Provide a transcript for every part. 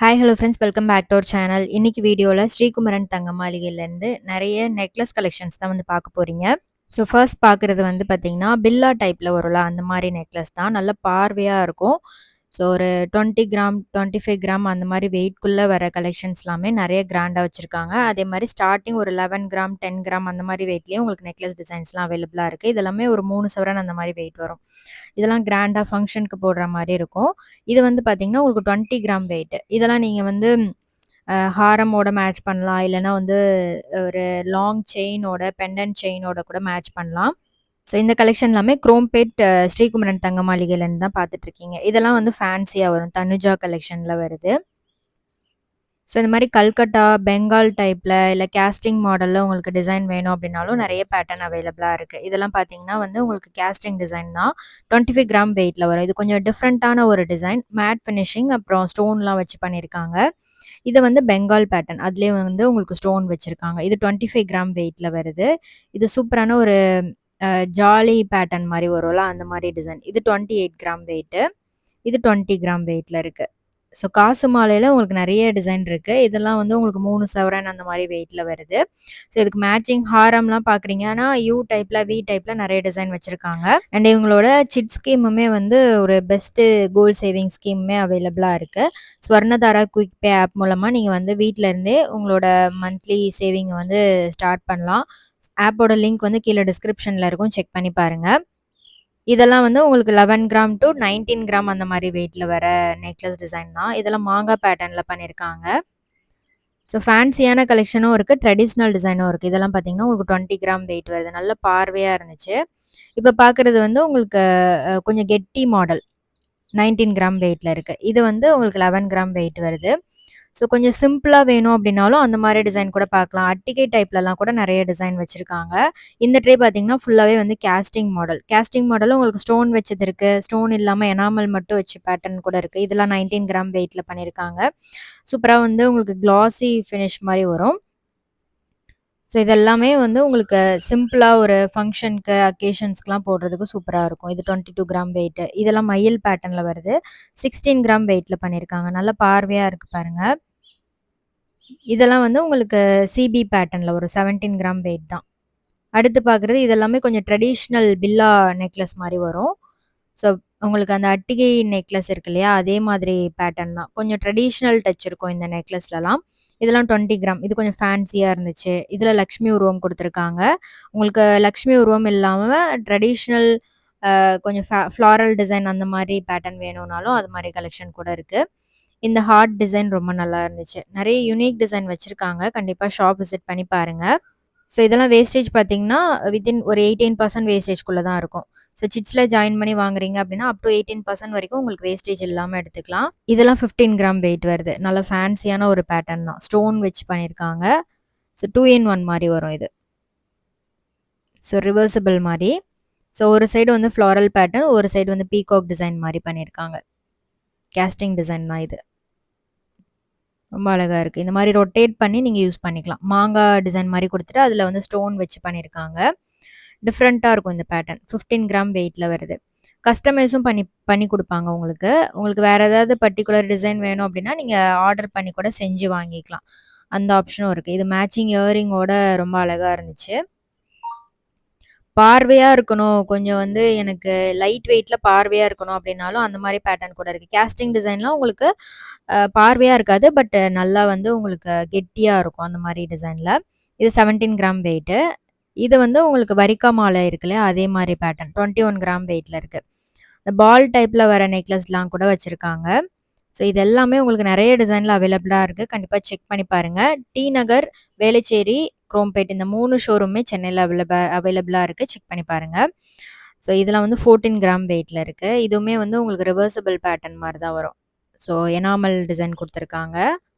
Hi hello friends, welcome back to our channel. இன்னைக்கு வீடியோவில் ஸ்ரீகுமரன் தங்க மாளிகையிலேருந்து நிறைய நெக்லஸ் கலெக்ஷன்ஸ் தான் வந்து பார்க்க போகிறீங்க. ஸோ ஃபர்ஸ்ட் பார்க்குறது வந்து பார்த்தீங்கன்னா பில்லா டைப்பில் வரும்ல அந்த மாதிரி நெக்லஸ் தான். நல்ல பார்வையாக இருக்கும். ஸோ ஒரு 20 கிராம் 25 கிராம் அந்த மாதிரி வெயிட்குள்ளே வர கலெக்ஷன்ஸ் எல்லாமே நிறைய கிராண்டாக வச்சுருக்காங்க. அதே மாதிரி ஸ்டார்டிங் ஒரு 11 கிராம் 10 கிராம் அந்த மாதிரி வெயிட்லேயும் உங்களுக்கு நெக்லஸ் டிசைன்ஸ்லாம் அவைலபிளாக இருக்குது. இதெல்லாமே ஒரு 3 சவரன் அந்த மாதிரி வெயிட் வரும். இதெல்லாம் கிராண்டாக ஃபங்க்ஷனுக்கு போடுற மாதிரி இருக்கும். இது வந்து பார்த்தீங்கன்னா உங்களுக்கு 20 கிராம் வெயிட். இதெல்லாம் நீங்கள் வந்து ஹாரமோட மேட்ச் பண்ணலாம். இல்லைன்னா வந்து ஒரு லாங் செயினோட பெண்டன்ட் செயினோட கூட மேட்ச் பண்ணலாம். ஸோ இந்த கலெக்ஷன் எல்லாமே குரோம்பேட் ஸ்ரீகுமரன் தங்க மாளிகையிலேருந்து தான் பார்த்துட்டு இருக்கீங்க. இதெல்லாம் வந்து ஃபேன்சியாக வரும். தனுஜா கலெக்ஷனில் வருது. ஸோ இந்த மாதிரி கல்கட்டா, பெங்கால் டைப்பில் இல்லை கேஸ்டிங் மாடலில் உங்களுக்கு டிசைன் வேணும் அப்படின்னாலும் நிறைய பேட்டர்ன் அவைலபிளாக இருக்குது. இதெல்லாம் பார்த்தீங்கன்னா வந்து உங்களுக்கு கேஸ்டிங் டிசைன் தான். 25 கிராம் வெயிட்டில் வரும். இது கொஞ்சம் டிஃப்ரெண்ட்டான ஒரு டிசைன். மேட் ஃபினிஷிங் அப்புறம் ஸ்டோன்லாம் வச்சு பண்ணியிருக்காங்க. இது வந்து பெங்கால் பேட்டர்ன். அதுலேயே வந்து உங்களுக்கு ஸ்டோன் வச்சுருக்காங்க. இது 25 கிராம் வெயிட்டில் வருது. இது சூப்பரான ஒரு ஜாலி பேட்டர்ன் மாதிரி வரும்ல அந்த மாதிரி டிசைன். இது 28 கிராம் வெயிட்டு. இது 20 கிராம் வெயிட்டில் இருக்குது. ஸோ காசு மாலையில் உங்களுக்கு நிறைய டிசைன் இருக்குது. இதெல்லாம் வந்து உங்களுக்கு 3 சவரன் அந்த மாதிரி வெயிட்டில் வருது. ஸோ இதுக்கு மேட்சிங் ஹாரம்லாம் பார்க்குறீங்க. ஆனால் யூ டைப்பில் வி டைப்பில் நிறைய டிசைன் வச்சுருக்காங்க. அண்ட் இவங்களோட சிட் ஸ்கீமுமே வந்து ஒரு பெஸ்ட்டு கோல்டு சேவிங் ஸ்கீமுமே அவைலபிளாக இருக்குது. ஸ்வர்ணதாரா குயிக் பே ஆப் மூலமாக நீங்கள் வந்து வீட்டில் இருந்தே உங்களோட மந்த்லி சேவிங்கை வந்து ஸ்டார்ட் பண்ணலாம். ஆப்போட லிங்க் வந்து கீழே டிஸ்கிரிப்ஷனில் இருக்கும். செக் பண்ணி பாருங்கள். இதெல்லாம் வந்து உங்களுக்கு 11 கிராம் டு 19 கிராம் அந்த மாதிரி வெயிட்டில் வர நெக்லஸ் டிசைன் தான். இதெல்லாம் மாங்காய் பேட்டர்னில் பண்ணியிருக்காங்க. ஸோ ஃபேன்சியான கலெக்ஷனும் இருக்குது, ட்ரெடிஷ்னல் டிசைனும் இருக்குது. இதெல்லாம் பார்த்தீங்கன்னா உங்களுக்கு 20 கிராம் வெயிட் வருது. நல்ல பார்வையாக இருந்துச்சு. இப்போ பார்க்குறது வந்து உங்களுக்கு கொஞ்சம் கெட்டி மாடல் 19 கிராம் வெயிட்டில் இருக்குது. இது வந்து உங்களுக்கு 11 கிராம் வெயிட் வருது. ஸோ கொஞ்சம் சிம்பிளாக வேணும் அப்படின்னாலும் அந்த மாதிரி டிசைன் கூட பார்க்கலாம். அட்டிகை டைப்லலாம் கூட நிறைய டிசைன் வச்சுருக்காங்க. இந்த ட்ரே பார்த்தீங்கன்னா ஃபுல்லாகவே வந்து கேஸ்டிங் மாடல். கேஸ்டிங் மாடலும் உங்களுக்கு ஸ்டோன் வச்சது இருக்குது. ஸ்டோன் இல்லாமல் எனாமல் மட்டும் வச்சு பேட்டர்ன் கூட இருக்குது. இதெல்லாம் 19 கிராம் வெயிட்டில் பண்ணியிருக்காங்க. சூப்பராக வந்து உங்களுக்கு கிளாசி ஃபினிஷ் மாதிரி வரும். ஸோ இதெல்லாமே வந்து உங்களுக்கு சிம்பிளாக ஒரு ஃபங்க்ஷனுக்கு அக்கேஷன்ஸ்க்குலாம் போடுறதுக்கு சூப்பராக இருக்கும். இது 22 கிராம் வெயிட்டு. இதெல்லாம் மயில் பேட்டர்னில் வருது. 16 கிராம் வெயிட்டில் பண்ணியிருக்காங்க. நல்ல பார்வையாக இருக்குது பாருங்கள். இதெல்லாம் வந்து உங்களுக்கு சிபி பேட்டர்னில் ஒரு 17 கிராம் வெயிட் தான். அடுத்து பார்க்குறது இதெல்லாமே கொஞ்சம் ட்ரெடிஷ்னல் பில்லா நெக்லஸ் மாதிரி வரும். ஸோ உங்களுக்கு அந்த அட்டிகை நெக்லஸ் இருக்கு இல்லையா, அதே மாதிரி பேட்டர்ன் தான். கொஞ்சம் ட்ரெடிஷ்னல் டச் இருக்கும் இந்த நெக்லஸ்லலாம். இதெல்லாம் 20 கிராம். இது கொஞ்சம் ஃபேன்சியாக இருந்துச்சு. இதில் லக்ஷ்மி உருவம் கொடுத்துருக்காங்க. உங்களுக்கு லக்ஷ்மி உருவம் இல்லாமல் ட்ரெடிஷ்னல் கொஞ்சம் ஃப்ளாரல் டிசைன் அந்த மாதிரி பேட்டர்ன் வேணும்னாலும் அது மாதிரி கலெக்ஷன் கூட இருக்குது. இந்த ஹார்ட் டிசைன் ரொம்ப நல்லா இருந்துச்சு. நிறைய யூனிக் டிசைன் வச்சுருக்காங்க. கண்டிப்பாக ஷாப் விசிட் பண்ணி பாருங்கள். ஸோ இதெல்லாம் வேஸ்டேஜ் பார்த்தீங்கன்னா வித்தின் ஒரு 18% வேஸ்டேஜ்குள்ளே தான் இருக்கும். ஸோ சிட்ஸில் ஜாயின் பண்ணி வாங்குறீங்க அப்படின்னா அப் டு 18% வரைக்கும் உங்களுக்கு வேஸ்டேஜ் இல்லாமல் எடுத்துக்கலாம். இதெல்லாம் 15 கிராம் வெயிட் வருது. நல்ல ஃபேன்சியான ஒரு பேட்டர்ன் தான். ஸ்டோன் வச்சு பண்ணியிருக்காங்க. ஸோ 2 in 1 மாதிரி வரும் இது. ஸோ ரிவர்சிபிள் மாதிரி. ஸோ ஒரு சைடு வந்து ஃப்ளாரல் பேட்டர்ன், ஒரு சைடு வந்து பீகாக் டிசைன் மாதிரி பண்ணியிருக்காங்க. கேஸ்டிங் டிசைன் தான் இது. ரொம்ப அழகா இருக்கு. இந்த மாதிரி ரொட்டேட் பண்ணி நீங்க யூஸ் பண்ணிக்கலாம். மாங்காய் டிசைன் மாரி குடுத்துட்டு, அதுல வந்து ஸ்டோன் வச்சு பண்ணியிருக்காங்க. டிஃப்ரெண்ட்டா இருக்கும் இந்த பேட்டர்ன். 15 கிராம் வெயிட்ல வருது. கஸ்டமைஸும் பண்ணி பண்ணி குடுப்பாங்க உங்களுக்கு. உங்களுக்கு வேற ஏதாவது பர்ட்டிகுலர் டிசைன் வேணும் அப்டின்னா, நீங்க ஆர்டர் பண்ணி கூட செஞ்சு வாங்கிக்கலாம். அந்த ஆப்ஷனும் இருக்கு. இது மேட்சிங் இயரிங்கோட ரொம்ப அழகா இருந்துச்சு. பார்வையா இருக்கணும். கொஞ்சம் வந்து எனக்கு லைட் வெயிட்ல பார்வையா இருக்கணும் அப்டின்னாலும், அந்த மாரி பேட்டர்ன் கூட இருக்கு. கேஸ்டிங் டிசைன்லாம் உங்களுக்கு பார்வையா இருக்காது. பட் நல்லா வந்து உங்களுக்கு கெட்டியா இருக்கும். அந்த மாரி டிசைன்ல. இது 17 கிராம் வெயிட்டு. இது வந்து உங்களுக்கு வரிக்கா மாலை இருக்கு இல்லையா? அதே மாரி பேட்டர்ன். 21 கிராம் வெயிட்ல இருக்கு. இந்த பால் டைப்ல வர நெக்லஸ்லாம் கூட வச்சிருக்காங்க. ஸோ இது எல்லாமே உங்களுக்கு நெறைய டிசைன்ல அவைலபிளா இருக்கு. கண்டிப்பா செக் பண்ணி பாருங்க. டி நகர், வேளச்சேரி, குரோம்பேட் இந்த 3 ஷோரூமே சென்னையில அவைலபிளா இருக்கு. செக் பண்ணி பாருங்க. ஸோ இதெல்லாம் வந்து 14 கிராம் வெயிட்ல இருக்கு. இதுவுமே வந்து உங்களுக்கு ரிவர்சிபிள் பேட்டர்ன் மாரி தான் வரும். ஸோ எனாமல் டிசைன் குடுத்துருக்காங்க.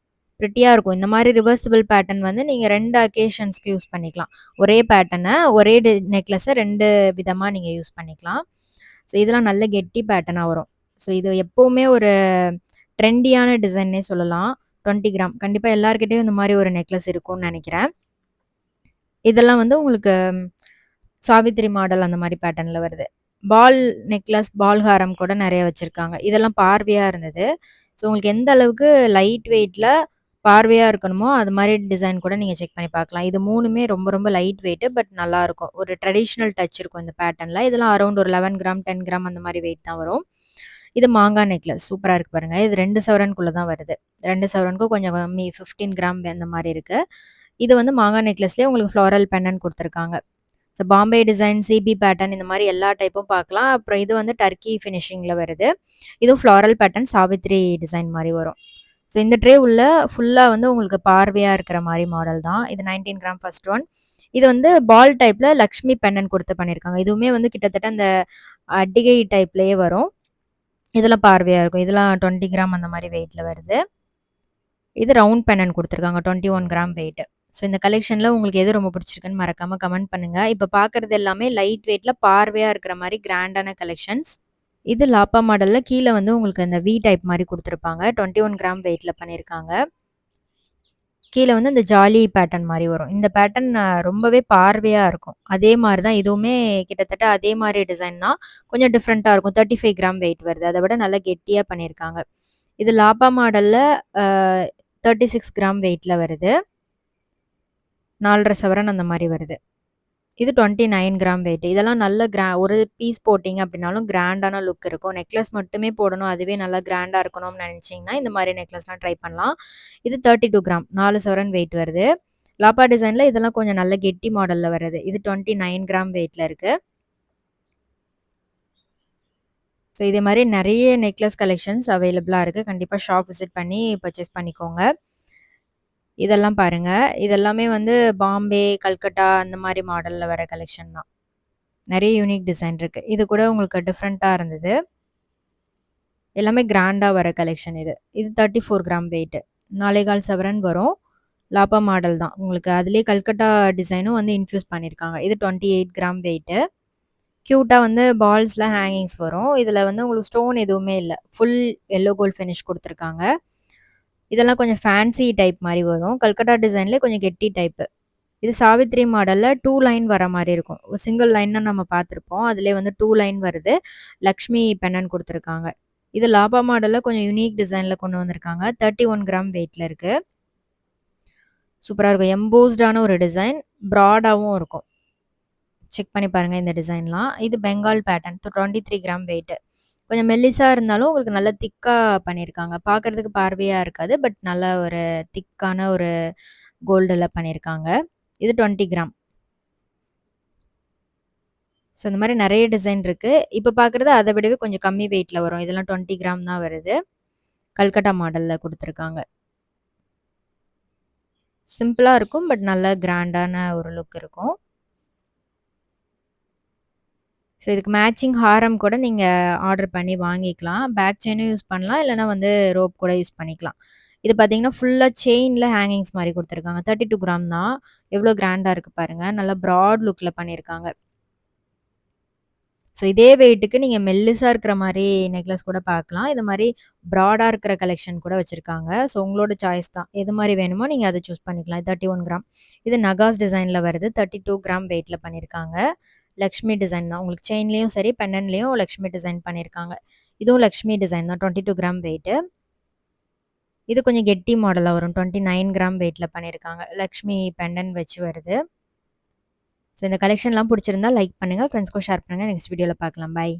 பிரிட்டியா இருக்கும். இந்த மாரி ரிவர்சிபிள் பேட்டர்ன் வந்து நீங்க 2 அக்கேஷன்ஸ்க்கு யூஸ் பண்ணிக்கலாம். ஒரே பேட்டர்ன, ஒரே நெக்லஸ 2 விதமா நீங்க யூஸ் பண்ணிக்கலாம். ஸோ இதெல்லாம் நல்ல கெட்டி பேட்டர்னா வரும். ஸோ இது எப்பவுமே ஒரு ட்ரெண்டியான டிசைன்னே சொல்லலாம். 20 கிராம். கண்டிப்பா எல்லார்கிட்டயும் இந்த மாரி ஒரு நெக்லஸ் இருக்கும்னு நெனைக்கிறேன். இதெல்லாம் வந்து உங்களுக்கு சாவித்திரி மாடல் அந்த மாரி பேட்டர்ன்ல வருது. பால் நெக்லஸ், பால் ஹாரம் கூட நெறைய வச்சிருக்காங்க. இதெல்லாம் பார்வையா இருந்தது. ஸோ உங்களுக்கு எந்த அளவுக்கு லைட் வெயிட்ல பார்வையா இருக்கணுமோ, அது மாரி டிசைன் கூட நீங்க செக் பண்ணி பார்க்கலாம். இது 3மே ரொம்ப ரொம்ப லைட் வெயிட் பட் நல்லாருக்கும். ஒரு ட்ரெடிஷனல் டச் இருக்கும் இந்த பேட்டர்ன்ல. இதெல்லாம் அரவுண்ட் ஒரு 11 கிராம், 10 கிராம் அந்த மாரி வெயிட் தான் வரும். இது மாங்கா நெக்லஸ் சூப்பரா இருக்கு பாருங்க. இது 2 சவரனுக்குள்ள தான் வருது. 2 சவரனுக்கும் கொஞ்சம் கம்மி 15 கிராம் அந்த மாரி இருக்கு. இது வந்து மாங்கா நெக்லஸ்லயே உங்களுக்கு ஃப்ளோரல் பெண்டன்ட் குடுத்துருக்காங்க. ஸோ பாம்பே டிசைன், சிபி பேட்டர்ன் இந்த மாரி எல்லா டைப்பும் பார்க்கலாம். அப்புறம் இது வந்து டர்க்கி ஃபினிஷிங்ல வருது. இதுவும் ஃப்ளோரல் பேட்டர்ன் சாவித்ரி டிசைன் மாரி வரும். ஸோ இந்த ட்ரே உள்ள ஃபுல்லா வந்து உங்களுக்கு பார்வையா இருக்கிற மாரி மாடல் தான். இது 19 கிராம் ஃபர்ஸ்ட் ஒன். இது வந்து பால் டைப்ல லக்ஷ்மி பெண்டன்ட் குடுத்து பண்ணியிருக்காங்க. இதுவுமே வந்து கிட்டத்தட்ட அந்த அட்டிகை டைப்லயே வரும். இதெல்லாம் பார்வையா இருக்கும். இதெல்லாம் 20 கிராம் அந்த மாரி வெயிட்ல வருது. இது ரவுண்ட் பெண்டன்ட் குடுத்துருக்காங்க. 21 கிராம் வெயிட். ஸோ இந்த கலெக்ஷன்ல உங்களுக்கு எது ரொம்ப பிடிச்சிருக்குன்னு மறக்காம கமெண்ட் பண்ணுங்க. இப்ப பார்க்கறது எல்லாமே லைட் வெயிட்ல பார்வையா இருக்கிற மாரி கிராண்டான கலெக்ஷன்ஸ். இது லாப்பா மாடல்ல கீழ வந்து உங்களுக்கு அந்த வி டைப் மாரி குடுத்துருப்பாங்க. 21 கிராம் வெயிட்ல பண்ணியிருக்காங்க. கீழ வந்து இந்த ஜாலி பேட்டர்ன் மாரி வரும். இந்த பேட்டர்ன் ரொம்பவே பார்வையா இருக்கும். அதே மாரி தான் இதுவுமே கிட்டத்தட்ட அதே மாரி டிசைன் தான். கொஞ்சம் டிஃபரெண்ட்டா இருக்கும். 35 கிராம் வெயிட் வருது. அத விட நல்லா கெட்டியா பண்ணியிருக்காங்க. இது லாப்பா மாடல்ல அ 36 கிராம் வெயிட்ல வருது. 4 1/2 சவரன் அந்த மாரி வருது. இது 29 கிராம் வெயிட். இதெல்லாம் நல்ல ஒரு பீஸ் போட்டீங்க அப்டின்னாலும் கிராண்டான லுக் இருக்கும். நெக்லஸ் மட்டுமே போடணும். அதுவே நல்லா கிராண்டா இருக்கணும்னு நெனச்சீங்கன்னா, இந்த மாரி நெக்லஸ்லாம் ட்ரை பண்ணலாம். இது 32 கிராம் 4 சவரன் வெயிட் வருது. லாப்பா டிசைன்ல இதெல்லாம் கொஞ்சம் நல்ல கெட்டி மாடல்ல வருது. இது 29 கிராம் வெயிட்ல இருக்கு. ஸோ இதே மாரி நெறைய நெக்லஸ் கலெக்ஷன்ஸ் அவைலபிளா இருக்கு. கண்டிப்பா ஷாப் விசிட் பண்ணி பர்ச்சேஸ் பண்ணிக்கோங்க. இதெல்லாம் பாருங்க. இதெல்லாமே வந்து பாம்பே, கல்கட்டா அந்த மாரி மாடல்ல வர கலெக்ஷன் தான். நெறைய யூனிக் டிசைன் இருக்கு. இது கூட உங்களுக்கு டிஃபரெண்ட்டா இருந்தது. எல்லாமே கிராண்டா வர கலெக்ஷன் இது. இது 34 கிராம் வெயிட். 4 1/4 சவரன் வரும். லாப்பா மாடல் தான். உங்களுக்கு அதிலேயே கல்கட்டா டிசைனும் வந்து இன்ஃப்யூஸ் பண்ணியிருக்காங்க. இது 28 கிராம் வெயிட். கியூட்டா வந்து பால்ஸ்ல ஹேங்கிங்ஸ் வரும். இதுல வந்து உங்களுக்கு ஸ்டோன் எதுவுமே இல்ல. ஃபுல் எல்லோ கோல்ட் ஃபினிஷ் குடுத்துருக்காங்க. இதெல்லாம் கொஞ்சம் ஃபேன்சி டைப் மாரி வரும். கல்கட்டா டிசைன்லயே கொஞ்சம் கெட்டி டைப்பு. இது சாவித்ரி மாடல்ல 2 லைன் வர மாரி இருக்கும். சிங்கிள் லைன்னா நம்ம பார்த்துருப்போம். அதிலயே வந்து 2 லைன் வருது. லக்ஷ்மி பெண்டன்ட் குடுத்துருக்காங்க. இது லாபா மாடல்ல கொஞ்சம் யூனிக் டிசைன்ல கொண்டு வந்திருக்காங்க. 31 கிராம் வெயிட்ல இருக்கு. சூப்பரா இருக்கும். எம்போஸ்டான ஒரு டிசைன். ப்ராடாவும் இருக்கும். செக் பண்ணி பாருங்க இந்த டிசைன்லாம். இது பெங்கால் பேட்டர்ன். 23 gram wait. கொஞ்சம் மெல்லிசா இருந்தாலும் உங்களுக்கு நல்லா திக்கா பண்ணியிருக்காங்க. பார்க்கறதுக்கு பார்வையா இருக்காது. பட் நல்ல ஒரு திக்கான ஒரு கோல்டுல பண்ணியிருக்காங்க. இது 20 கிராம். ஸோ இந்த மாரி நெறைய டிசைன் இருக்கு. இப்ப பார்க்குறது அத விடவே கொஞ்சம் கம்மி வெயிட்ல வரும். இதெல்லாம் 20 கிராம் தான் வருது. கல்கட்டா மாடல்ல குடுத்துருக்காங்க. சிம்பிளா இருக்கும். பட் நல்ல கிராண்டான ஒரு லுக் இருக்கும். ஸோ இதுக்கு மேட்சிங் ஹாரம் கூட நீங்க ஆர்டர் பண்ணி வாங்கிக்கலாம். பேக் செயினும் யூஸ் பண்ணலாம். இல்லன்னா வந்து ரோப் கூட யூஸ் பண்ணிக்கலாம். இது பார்த்தீங்கன்னா, ஃபுல்லா செயின்ல ஹேங்கிங்ஸ் மாரி குடுத்துருக்காங்க. 32 கிராம் தான். எவ்ளோ கிராண்டா இருக்கு பாருங்க. நல்லா ப்ராட் லுக்ல பண்ணியிருக்காங்க. ஸோ இதே வெயிட்டுக்கு நீங்க மெல்லிசா இருக்கிற மாரி நெக்லஸ் கூட பார்க்கலாம். இது மாரி ப்ராடா இருக்கிற கலெக்ஷன் கூட வச்சிருக்காங்க. ஸோ உங்களோட சாய்ஸ் தான். எது மாரி வேணுமோ நீங்க அத சூஸ் பண்ணிக்கலாம். 31 கிராம். இது நகாஸ் டிசைன்ல வருது. 32 கிராம் வெயிட்ல பண்ணியிருக்காங்க. லக்ஷ்மி டிசைன் தான். உங்களுக்கு செயின்லயும் சரி, பெண்டன்ட்லயும் லக்ஷ்மி டிசைன் பண்ணியிருக்காங்க. இதுவும் லக்ஷ்மி டிசைன் தான். 22 கிராம் வெயிட்டு. இது கொஞ்சம் கெட்டி மாடலா வரும். 29 கிராம் வெயிட்ல பண்ணியிருக்காங்க. லக்ஷ்மி பெண்டன்ட் வச்சு வருது. ஸோ இந்த கலெக்ஷன்லாம் புடிச்சிருந்தா லைக் பண்ணுங்க. ஃப்ரெண்ட்ஸ்க்கும் ஷேர் பண்ணுங்க. நெக்ஸ்ட் வீடியோல பார்க்கலாம். பாய்.